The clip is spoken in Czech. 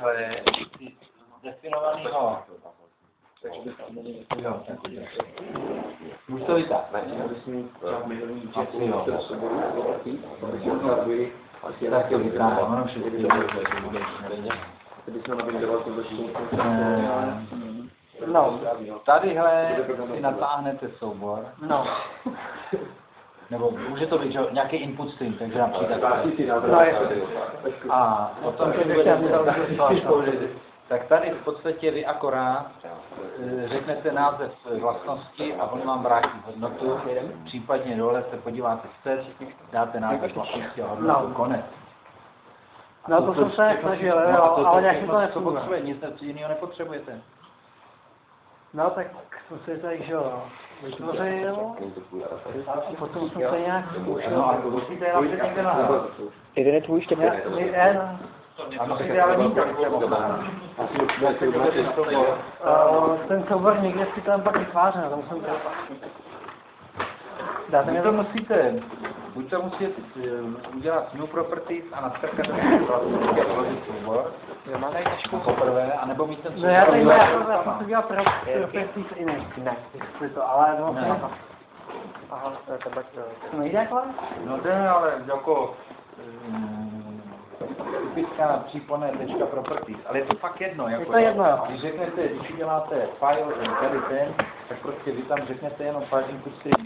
tadyhle definovaného. Už to vytáh, ne? Tak to vytáhne, ono všechny. No, tadyhle si natáhnete soubor. No. Nebo může to být nějaký input stream, takže například. A potom, tak tady v podstatě vy akorát řeknete název vlastnosti a on vám vrátí hodnotu. Případně dole se podíváte zpět, dáte název vlastnosti a hodnotu, konec. No to jsem se snažil, jo, ale nějak mi to nefunguje. Nic jiného nepotřebujete. No tak jsem si tady, že jo, vytvořil, a potom jsem se nějak zkoušel. No a to musíte napřed někde nahrát. Jeden je tvůj Štěpě? A musíte ale mít tak třeba. Ten soubor někde si tam pak vytváře, na tom jsem to. Dáte mi to musíte, buď to musíte udělat new properties a nastrkat ten vlastnosti a vložit soubor. Poprvé, anebo mít ten soubor. No já tady já jsem to dělal properties i ne, ale no. Aha, to tak to nejde jako? No jde, ale jako typická přípojné tečka properties, ale je to fakt jedno. Jako, je to jedno, jo. Když řeknete, když uděláte file tady ten, tak prostě vy tam řeknete jenom file input stream.